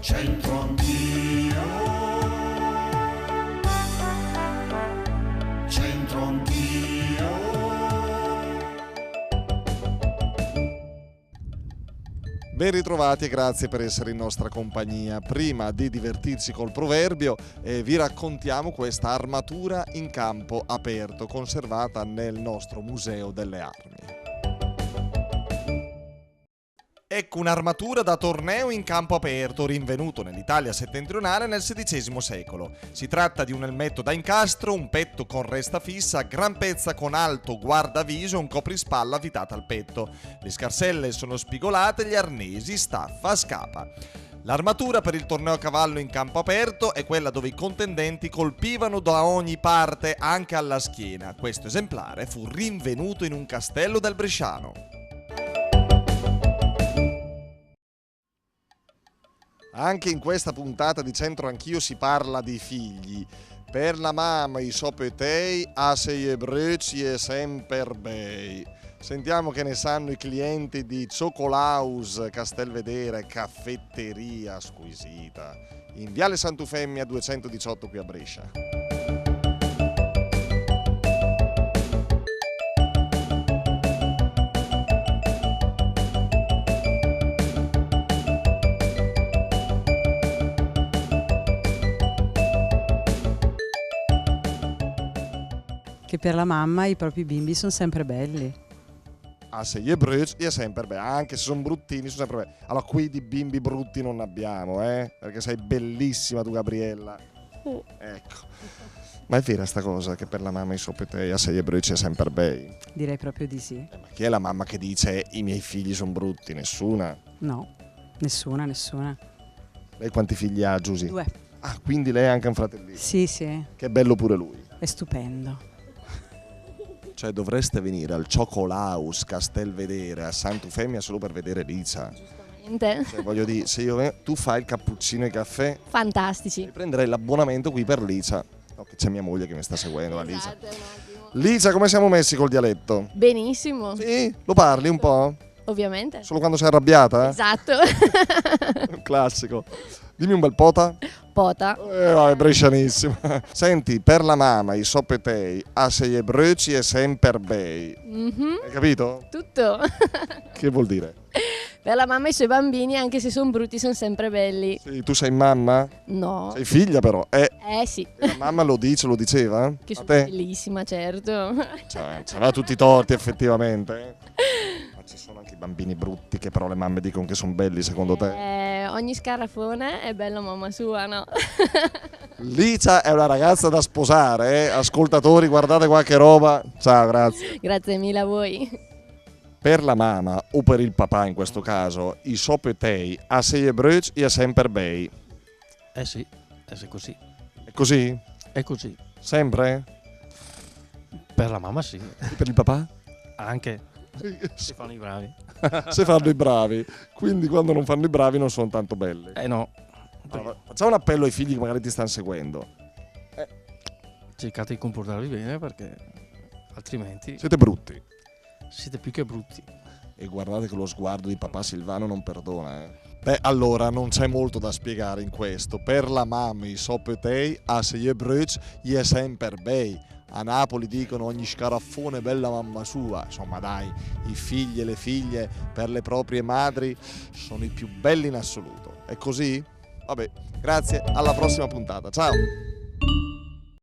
C'entro anch'io, c'entro anch'io. Ben ritrovati e grazie per essere in nostra compagnia. Prima di divertirci col proverbio, vi raccontiamo questa armatura in campo aperto conservata nel nostro Museo delle Armi. Ecco un'armatura da torneo in campo aperto rinvenuto nell'Italia settentrionale nel XVI secolo. Si tratta di un elmetto da incastro, un petto con resta fissa, gran pezza con alto guardaviso e un coprispalla avvitata al petto. Le scarselle sono spigolate, gli arnesi, staffa, scapa. L'armatura per il torneo a cavallo in campo aperto è quella dove i contendenti colpivano da ogni parte, anche alla schiena. Questo esemplare fu rinvenuto in un castello del Bresciano. Anche in questa puntata di Centro Anch'io si parla di figli. Per la mamma i sopetei, a sei e breci e semper bei. Sentiamo che ne sanno i clienti di Ciocolaus Castelvedere, caffetteria squisita, in Viale Sant'Eufemia 218 qui a Brescia. Che per la mamma i propri bimbi sono sempre belli. A sei e breci e sempre belli, anche se sono bruttini, sono sempre belli. Allora qui di bimbi brutti non ne abbiamo, perché sei bellissima tu, Gabriella. Ecco. Ma è vera sta cosa che per la mamma i sopetei a sei e breci e sempre bei? Direi proprio di sì. Ma chi è la mamma che dice i miei figli sono brutti? Nessuna. No, nessuna. Lei quanti figli ha, Giusy? 2. Ah, quindi lei ha anche un fratellino. Sì, sì, Che bello pure lui. è stupendo. Cioè dovreste venire al Ciocolaus Castelvedere a Sant'Eufemia solo per vedere Licia. Giustamente. Cioè, voglio dire, se io tu fai il cappuccino e il caffè Fantastici. e prenderei l'abbonamento qui per Licia. No, che c'è mia moglie che mi sta seguendo, la Licia. Esatto, un attimo. Licia, come siamo messi col dialetto? Benissimo. Sì? Lo parli un po'? Ovviamente. Solo quando sei arrabbiata? Esatto. Un classico. Dimmi un bel pota. Pota. Vai, brescianissimo. Senti, per la mamma i sopetei a sei e breci e semper bei. Mhm. Hai capito? Tutto. Che vuol dire? Per la mamma e i suoi bambini, anche se sono brutti, sono sempre belli. Sì, tu sei mamma? No. Sei figlia però. Sì. La mamma lo dice, lo diceva? Che A sono te? bellissima, certo. Cioè, c'aveva tutti i torti effettivamente. Ma ci sono anche i bambini brutti che però le mamme dicono che sono belli secondo te? Ogni scarafone è bello mamma sua, no? Licia è una ragazza da sposare, Ascoltatori, guardate qualche roba. Ciao, grazie. Grazie mille a voi. Per la mamma o per il papà in questo caso, i sopetei a sei e breci e sempre bei. Sì, è così. È così? È così. Sempre? Per la mamma sì, E per il papà? anche si fanno i bravi. Se fanno i bravi, quindi quando non fanno i bravi non sono tanto belli. No, Allora, facciamo un appello ai figli che magari ti stanno seguendo. cercate di comportarvi bene perché altrimenti Siete brutti. siete più che brutti. E guardate che lo sguardo di papà Silvano non perdona, Beh, allora non c'è molto da spiegare in questo. Per la mamma i sopetei a sei e breci e sempre bei. A Napoli dicono ogni scaraffone bella mamma sua. Insomma dai, i figli e le figlie per le proprie madri sono i più belli in assoluto. È così? Vabbè, grazie, alla prossima puntata. Ciao!